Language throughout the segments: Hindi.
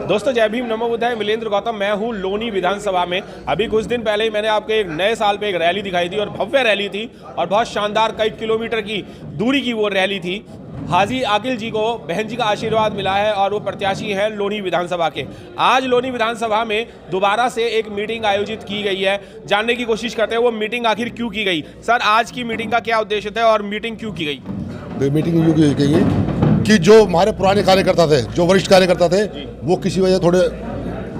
दोस्तों जय भीम, नमो बुद्धाय। मिलेंद्र गौतम मैं हूँ लोनी विधानसभा में। अभी कुछ दिन पहले ही मैंने आपको एक नए साल पे एक रैली दिखाई थी और भव्य रैली थी और बहुत शानदार कई किलोमीटर की दूरी की वो रैली थी। हाजी आकिल जी को बहन जी का आशीर्वाद मिला है और वो प्रत्याशी हैं लोनी विधानसभा के। आज लोनी विधानसभा में दोबारा से एक मीटिंग आयोजित की गई है। जानने की कोशिश करते हैं वो मीटिंग आखिर क्यों की गई। सर, आज की मीटिंग का क्या उद्देश्य था और मीटिंग क्यों की गई? मीटिंग यूँ की गई कि जो हमारे पुराने कार्यकर्ता थे, जो वरिष्ठ कार्यकर्ता थे, वो किसी वजह थोड़े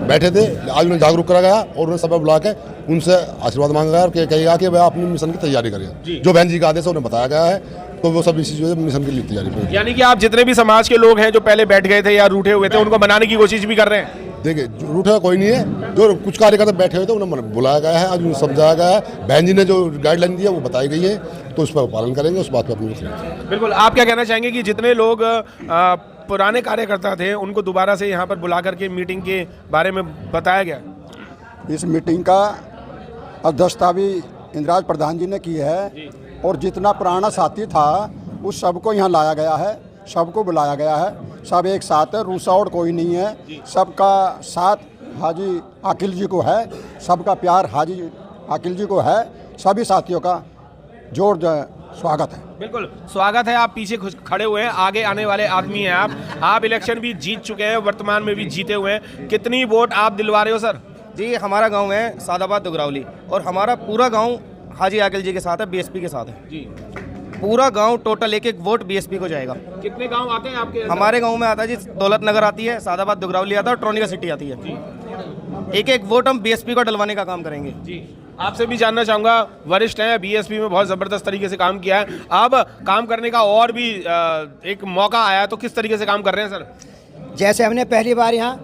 बैठे थे। आज उन्हें जागरूक करा गया और उन्हें सब बुला के उनसे आशीर्वाद मांगा गया और कहेगा कि वह अपने मिशन की तैयारी करें। जो बहन जी का आदेश है उन्हें बताया गया है, तो वो सब इसी मिशन के लिए तैयारी करें। यानी कि आप जितने भी समाज के लोग हैं जो पहले बैठ गए थे या रूठे हुए थे, उनको बनाने की कोशिश भी कर रहे हैं। देखिए, रूठा कोई नहीं है। जो कुछ कार्यकर्ता बैठे हुए थे उन्हें बुलाया गया है, आज उन्हें समझाया गया है। बहन जी ने जो गाइडलाइन दी है वो बताई गई है, तो उस पर पालन करेंगे। उस बात पर अपनी बिल्कुल। आप क्या कहना चाहेंगे कि जितने लोग पुराने कार्यकर्ता थे उनको दोबारा से यहाँ पर बुला करके मीटिंग के बारे में बताया गया? इस मीटिंग का अध्यक्षता भी इंदिराज प्रधान जी ने की है और जितना पुराना साथी था उस सबको यहाँ लाया गया है, सबको बुलाया गया है। सब एक साथ है, रूसा और कोई नहीं है। सबका साथ हाजी आकिल जी को है, सबका प्यार हाजी आकिल जी को है। सभी साथियों का जोर स्वागत है। बिल्कुल स्वागत है। आप पीछे खड़े हुए हैं, आगे आने वाले आदमी हैं आप इलेक्शन भी जीत चुके हैं, वर्तमान में भी जीते हुए हैं। कितनी वोट आप दिलवा रहे हो सर? जी, हमारा गांव है सादाबाद दुगरावली और हमारा पूरा गांव हाजी आकिल जी के साथ है, बीएसपी के साथ है जी। पूरा गांव टोटल एक वोट बीएसपी को जाएगा। कितने गांव आते हैं आपके? हमारे गांव में आता है जी, दौलत नगर आती है, सादाबाद दुगरावली आता है और ट्रोनिका सिटी आती है जी। एक वोट हम बीएसपी को डलवाने का काम करेंगे जी। आपसे भी जानना चाहूँगा, वरिष्ठ हैं, बीएसपी में बहुत ज़बरदस्त तरीके से काम किया है। अब काम करने का और भी एक मौका आया, तो किस तरीके से काम कर रहे हैं सर? जैसे हमने पहली बार यहाँ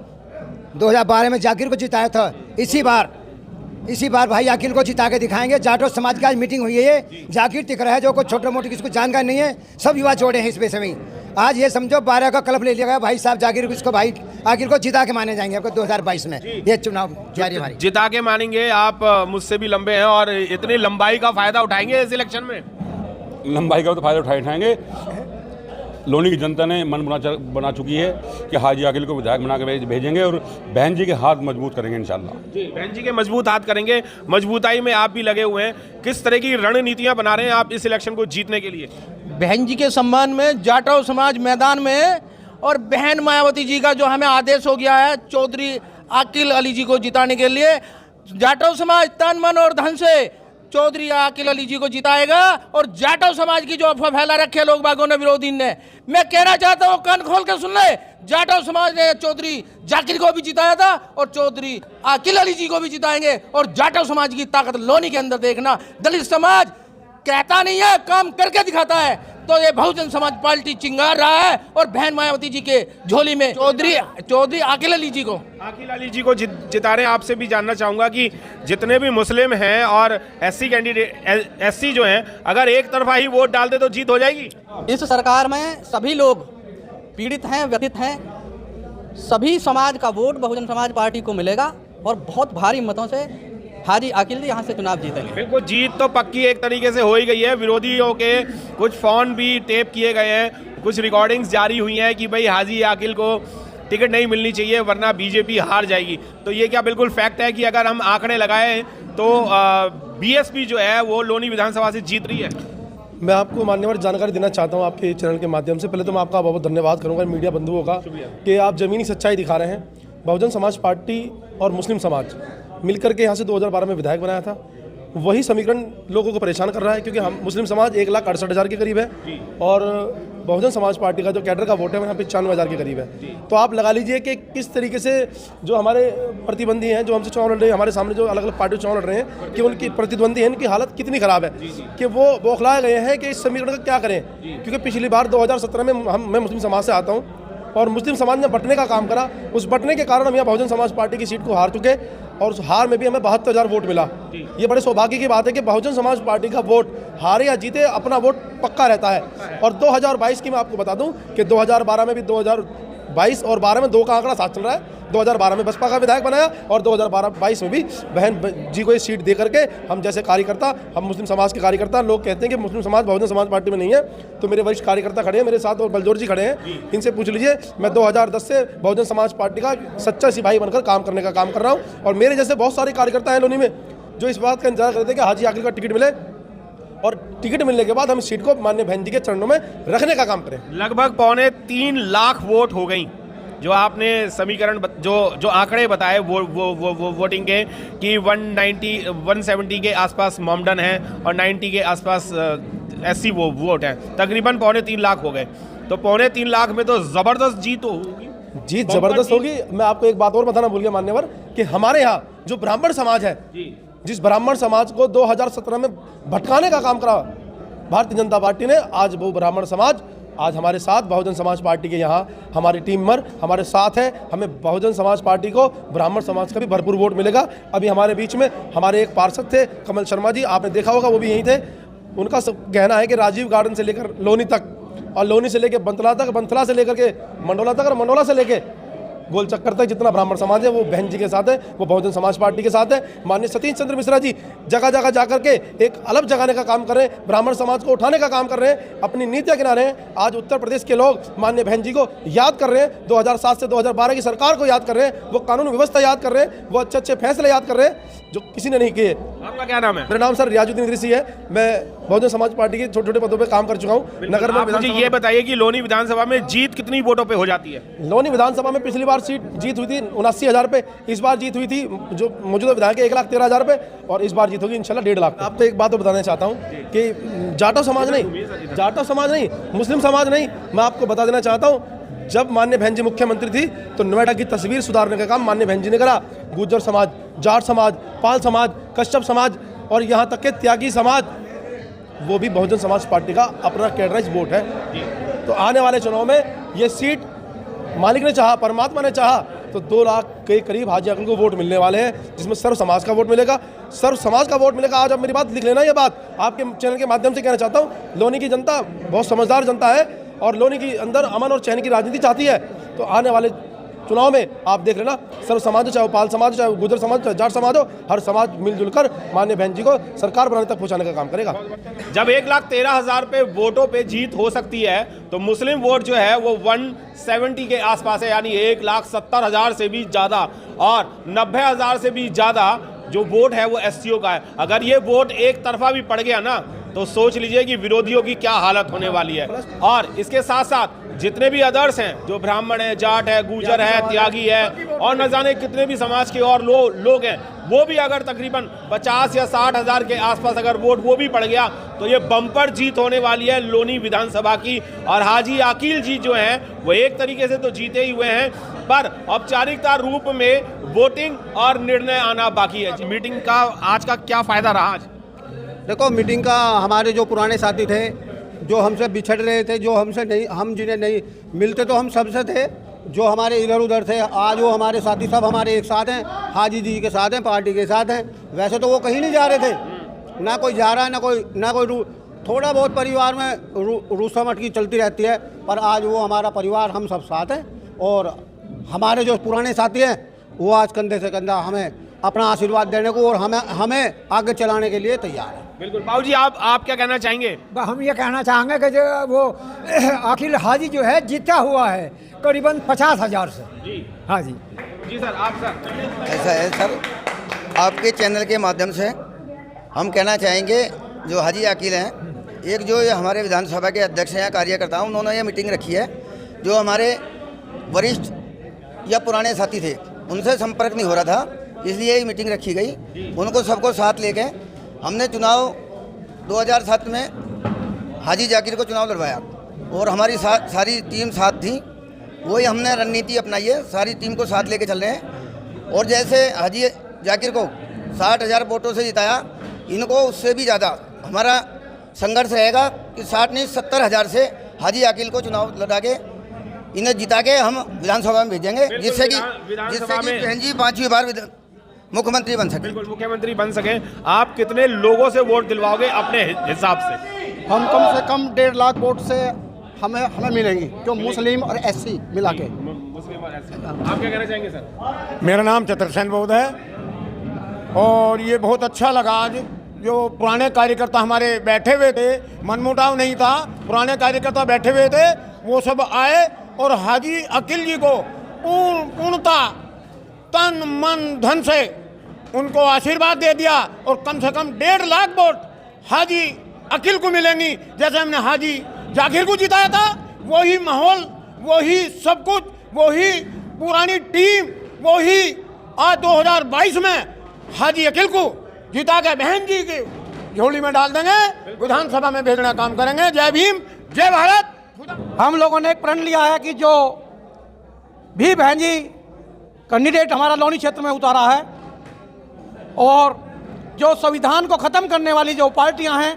2012 में जाकिर को जिताया था, इसी बार भाई आकिल को जिता के दिखाएंगे। जाटो समाज की आज मीटिंग हुई है, ये जाकिर दिख रहा है, जो कुछ छोटे मोटे किसी को जानकारी नहीं है, सब युवा जोड़े हैं इस विषय में। आज ये समझो 12 का क्लब ले लिया गया भाई साहब जाकिर इसको, भाई आकिल को जिता के माने जाएंगे आपको 2022 में ये चुनाव जारी भाई। जिता के मानेंगे? आप मुझसे भी लंबे हैं और इतनी लंबाई का फायदा उठाएंगे इस इलेक्शन में? लंबाई का तो फायदा उठाएंगे। लोनी की जनता ने मन बना चुकी है कि हाजी आकिल को विधायक बना के भेजेंगे और बहन जी के हाथ मजबूत करेंगे इंशाल्लाह जी। बहन जी के मजबूत हाथ करेंगे। मजबूताई में आप भी लगे हुए हैं। किस तरह की रणनीतियां बना रहे हैं आप इस इलेक्शन को जीतने के लिए? बहन जी के सम्मान में जाटव समाज मैदान में है और बहन मायावती जी का जो हमें आदेश हो गया है चौधरी आकिल अली जी को जिताने के लिए, जाटव समाज तन मन और धन से चौधरी आकिल अली जी को जिताएगा। और जाटव समाज की जो अफवाह फैला रखे लोग बागों ने, विरोधी ने, मैं कहना चाहता हूँ कान खोल के सुन ले, जाटव समाज ने चौधरी जाकिर को भी जिताया था और चौधरी आकिल अली जी को भी जिताएंगे। और जाटव समाज की ताकत लोनी के अंदर देखना। दलित समाज कहता नहीं है, काम करके दिखाता है। तो ये बहुजन समाज पार्टी चिंगार रहा है और बहन मायावती जी के झोली में चौधरी आकिल अली जी को जिता रहे हैं। आपसे भी जानना चाहूँगा कि जितने भी मुस्लिम हैं और एससी कैंडिडेट, एससी जो हैं, अगर एक तरफा ही वोट डाल दे तो जीत हो जाएगी? इस सरकार में सभी लोग पीड़ित हैं, व्यथित हैं। सभी समाज का वोट बहुजन समाज पार्टी को मिलेगा और बहुत भारी मतों से हाजी आकिल जी यहाँ से चुनाव जीतेंगे। बिल्कुल, जीत तो पक्की एक तरीके से हो ही गई है। विरोधियों के कुछ फोन भी टेप किए गए हैं, कुछ रिकॉर्डिंग्स जारी हुई हैं कि भाई हाजी आकिल को टिकट नहीं मिलनी चाहिए वरना बीजेपी हार जाएगी। तो ये क्या बिल्कुल फैक्ट है कि अगर हम आंकड़े लगाएं तो बीएसपी जो है वो लोनी विधानसभा से जीत रही है? मैं आपको मान्यवर जानकारी देना चाहता हूं आपके चैनल के माध्यम से। पहले तो मैं आपका बहुत धन्यवाद करूंगा मीडिया बंधुओं का कि आप ज़मीनी सच्चाई दिखा रहे हैं। बहुजन समाज पार्टी और मुस्लिम समाज मिलकर के यहाँ से 2012 में विधायक बनाया था। वही समीकरण लोगों को परेशान कर रहा है, क्योंकि हम मुस्लिम समाज 1,68,000 के करीब है और बहुजन समाज पार्टी का जो कैडर का वोट है वो यहाँ पे 95,000 के करीब है। तो आप लगा लीजिए कि किस तरीके से जो हमारे प्रतिद्वंदी हैं, जो हमसे चुनाव लड़ रहे हैं, हमारे सामने जो अलग अलग पार्टी चुनाव लड़ रहे हैं, कि उनकी प्रतिद्वंदी है, इनकी हालत कितनी ख़राब है कि वो बौखलाए गए हैं कि इस समीकरण का क्या करें। क्योंकि पिछली बार 2017 में मैं मुस्लिम समाज से आता हूँ और मुस्लिम समाज ने बंटने का काम करा। उस बंटने के कारण हम यहाँ बहुजन समाज पार्टी की सीट को हार चुके और उस हार में भी हमें 72,000 वोट मिला। ये बड़े सौभाग्य की बात है कि बहुजन समाज पार्टी का वोट हारे या जीते अपना वोट पक्का रहता है। और 2022 की मैं आपको बता दूं कि 2012 में भी 2022 और 12 में 2 का आंकड़ा साथ चल रहा है। 2012 में बसपा का विधायक बनाया और 2022 में भी बहन जी को ये सीट दे करके हम जैसे कार्यकर्ता, हम मुस्लिम समाज के कार्यकर्ता, लोग कहते हैं कि मुस्लिम समाज बहुजन समाज पार्टी में नहीं है, तो मेरे वरिष्ठ कार्यकर्ता खड़े हैं मेरे साथ और बलजोर जी खड़े हैं, इनसे पूछ लीजिए। मैं 2010 से बहुजन समाज पार्टी का सच्चा सिपाही बनकर काम करने का काम कर रहा हूँ और मेरे जैसे बहुत सारे कार्यकर्ता हैं लोनी में जो इस बात का इंतजार करते हैं कि हाजी आकिल का टिकट मिले और टिकट मिलने के बाद हम इस सीट को माननीय बहन जी के चरणों में रखने का काम करें। लगभग 3.25 लाख वोट हो गई। जो आपने समीकरण जो आंकड़े बताए वो वोटिंग के कि 170 के आसपास मोमडन है और 90 के आसपास एससी वोट है, तकरीबन 3.25 लाख हो गए। तो 3.25 लाख में तो ज़बरदस्त जीत होगी। जीत जबरदस्त होगी। मैं आपको एक बात और बताना भूल गया मान्यवर कि हमारे यहाँ जो ब्राह्मण समाज है, जिस ब्राह्मण समाज को 2017 में भटकाने का काम करा भारतीय जनता पार्टी ने, आज वो ब्राह्मण समाज आज हमारे साथ बहुजन समाज पार्टी के यहाँ हमारी टीम मर हमारे साथ है। हमें बहुजन समाज पार्टी को ब्राह्मण समाज का भी भरपूर वोट मिलेगा। अभी हमारे बीच में हमारे एक पार्षद थे कमल शर्मा जी, आपने देखा होगा, वो भी यहीं थे। उनका कहना है कि राजीव गार्डन से लेकर लोनी तक और लोनी से लेकर बंतला तक, बंतला से लेकर के मंडोला तक और मंडोला से लेकर गोल चक्कर तक जितना ब्राह्मण समाज है वो बहन जी के साथ है, वो बहुजन समाज पार्टी के साथ है। माननीय सतीश चंद्र मिश्रा जी जगह जगह जाकर के एक अलग जगाने का काम कर रहे हैं, ब्राह्मण समाज को उठाने का काम कर रहे हैं, अपनी नीतियां गिना रहे हैं। आज उत्तर प्रदेश के लोग माननीय बहन जी को याद कर रहे हैं, 2007 से 2012 की सरकार को याद कर रहे हैं, वो कानून व्यवस्था याद कर रहे हैं, वो अच्छे अच्छे फैसले याद कर रहे हैं जो किसी ने नहीं किए। आपका क्या नाम है? मेरा नाम सर रियाजुद्दीन इदरीसी है। मैं बहुजन समाज पार्टी के छोटे छोटे पदों पे काम कर चुका हूँ। नगर में मुझे ये बताइए कि लोनी विधानसभा में जीत कितनी वोटों पे हो जाती है? लोनी विधानसभा में पिछली बार जीत हुई थी 79,000 पे, इस बार जीत हुई थी जो मौजूदा विधायक 1,13,000 पे और इस बार जीत होगी इंशाल्लाह 1.5 लाख। आपको एक बात बताना चाहता हूँ कि जाटव समाज नहीं, मुस्लिम समाज नहीं, मैं आपको बता देना चाहता हूँ, जब माननीय बहन जी मुख्यमंत्री थी तो नोएडा की तस्वीर सुधारने का काम माननीय बहन जी ने करा। गुर्जर समाज, जाट समाज, पाल समाज, कश्यप समाज और यहाँ तक के त्यागी समाज, वो भी बहुजन समाज पार्टी का अपना कैडराइज वोट है। तो आने वाले चुनाव में ये सीट मालिक ने चाहा, परमात्मा ने चाहा तो 2 लाख के करीब हाजी आकिल को वोट मिलने वाले हैं, जिसमें सर्व समाज का वोट मिलेगा, सर्व समाज का वोट मिलेगा। आज आप मेरी बात लिख लेना, ये बात आपके चैनल के माध्यम से कहना चाहता हूँ। लोनी की जनता बहुत समझदार जनता है और लोनी के अंदर अमन और चैन की राजनीति चाहती है। तो आने वाले चुनाव में आप देख लेना, सर्व समाज हो, चाहे पाल समाज हो, चाहे गुर्जर समाज, चाहे जाट समाज हो, हर समाज मिलजुल कर माननीय बहन जी को सरकार बनाने तक पहुंचाने का काम करेगा। जब 1,13,000 पे वोटों पे जीत हो सकती है तो मुस्लिम वोट जो है वो 170 के आसपास है, यानी 1,70,000 से भी ज़्यादा और 90,000 से भी ज़्यादा जो वोट है वो एससीओ का है। अगर ये वोट एक तरफा भी पड़ गया ना तो सोच लीजिए कि विरोधियों की क्या हालत होने वाली है। और इसके साथ साथ जितने भी अदर्स हैं, जो ब्राह्मण है, जाट है, गुर्जर है, त्यागी है और न जाने कितने भी समाज के और लोग हैं, वो भी अगर तकरीबन 50 या 60,000 के आसपास अगर वोट वो भी पड़ गया तो ये बम्पर जीत होने वाली है लोनी विधानसभा की। और हाजी आकिल जी जो हैं वो एक तरीके से तो जीते ही हुए हैं, पर औपचारिकता रूप में वोटिंग और निर्णय आना बाकी है। मीटिंग का आज का क्या फ़ायदा रहा? आज देखो, मीटिंग का हमारे जो पुराने साथी थे, जो हमसे बिछड़ रहे थे, जो हमसे नहीं, हम जिन्हें नहीं मिलते तो हम सबसे थे, जो हमारे इधर उधर थे, आज वो हमारे साथी सब हमारे एक साथ हैं, हाजी जी के साथ हैं, पार्टी के साथ हैं। वैसे तो वो कहीं नहीं जा रहे थे, ना कोई जा रहा है, ना कोई थोड़ा बहुत परिवार में रूसामट की चलती रहती है, पर आज वो हमारा परिवार, हम सब साथ हैं। और हमारे जो पुराने साथी हैं वो आज कंधे से कंधा हमें अपना आशीर्वाद देने को और हमें आगे चलाने के लिए तैयार है। बिल्कुल। बाबू जी आप क्या कहना चाहेंगे? हम ये कहना चाहेंगे कि जो वो आकिल हाजी जो है जीता हुआ है करीबन 50,000 से। जी हाँ जी। जी सर, आप सर? ऐसा है सर, आपके चैनल के माध्यम से हम कहना चाहेंगे जो हाजी आकिल हैं, एक जो ये हमारे विधानसभा के अध्यक्ष हैं या कार्यकर्ता, उन्होंने ये मीटिंग रखी है। जो हमारे वरिष्ठ या पुराने साथी थे उनसे संपर्क नहीं हो रहा था, इसलिए ये मीटिंग रखी गई। उनको सबको साथ लेके हमने चुनाव 2007 में हाजी जाकिर को चुनाव लड़वाया और हमारी सारी टीम साथ थी। वही हमने रणनीति अपनाई है, सारी टीम को साथ लेके चल रहे हैं। और जैसे हाजी जाकिर को 60,000 वोटों से जिताया, इनको उससे भी ज़्यादा हमारा संघर्ष रहेगा कि 60 नहीं 70,000 से हाजी आकिल को चुनाव लड़ा के इन्हें जिता के हम विधानसभा में भेजेंगे, जिससे कि बहन जी 5वीं बार मुख्यमंत्री बन सके। बिल्कुल, मुख्यमंत्री बन सके। आप कितने लोगों से वोट दिलवाओगे अपने हिसाब से? हम कम से कम 1.5 लाख वोट से हमें मिलेंगी, जो मुस्लिम और एससी मिला के। मुस्लिम आप क्या कहना चाहेंगे सर? मेरा नाम चतुर्सेन बौद्ध है और ये बहुत अच्छा लगा आज जो पुराने कार्यकर्ता हमारे बैठे हुए थे, मनमुटाव नहीं था, पुराने कार्यकर्ता बैठे हुए थे, वो सब आए और हाजी अकील जी को पूर्णता तन मन धन से उनको आशीर्वाद दे दिया और कम से कम 1.5 लाख वोट हाजी अकील को मिलेंगी। जैसे हमने हाजी जाकिर को जिताया था, वही माहौल, वही सब कुछ, वही पुरानी टीम, वही आज 2022 में हाजी अकील को जिता के बहन जी की झोली में डाल देंगे, विधानसभा में भेजना काम करेंगे। जय भीम, जय भारत। हम लोगों ने एक प्रण लिया है कि जो भी बहन जी कैंडिडेट हमारा लोनी क्षेत्र में उतारा है और जो संविधान को ख़त्म करने वाली जो पार्टियां हैं,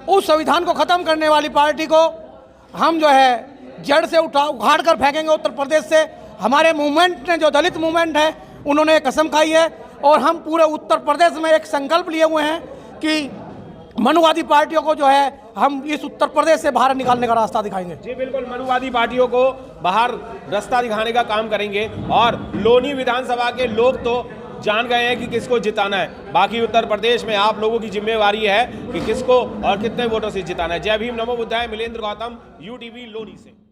उस संविधान को ख़त्म करने वाली पार्टी को हम जो है जड़ से उखाड़ कर फेंकेंगे उत्तर प्रदेश से। हमारे मूवमेंट ने, जो दलित मूवमेंट है, उन्होंने कसम खाई है और हम पूरे उत्तर प्रदेश में एक संकल्प लिए हुए हैं कि मनुवादी पार्टियों को जो है हम इस उत्तर प्रदेश से बाहर निकालने का रास्ता दिखाएंगे। जी बिल्कुल, मनुवादी पार्टियों को बाहर रास्ता दिखाने का काम करेंगे और लोनी विधानसभा के लोग तो जान गए हैं कि किसको जिताना है। बाकी उत्तर प्रदेश में आप लोगों की जिम्मेवारी है कि किसको और कितने वोटों से जिताना है। जय भीम, नमो बुद्धाय। मिलेंद्र गौतम, यूटीवी लोनी से।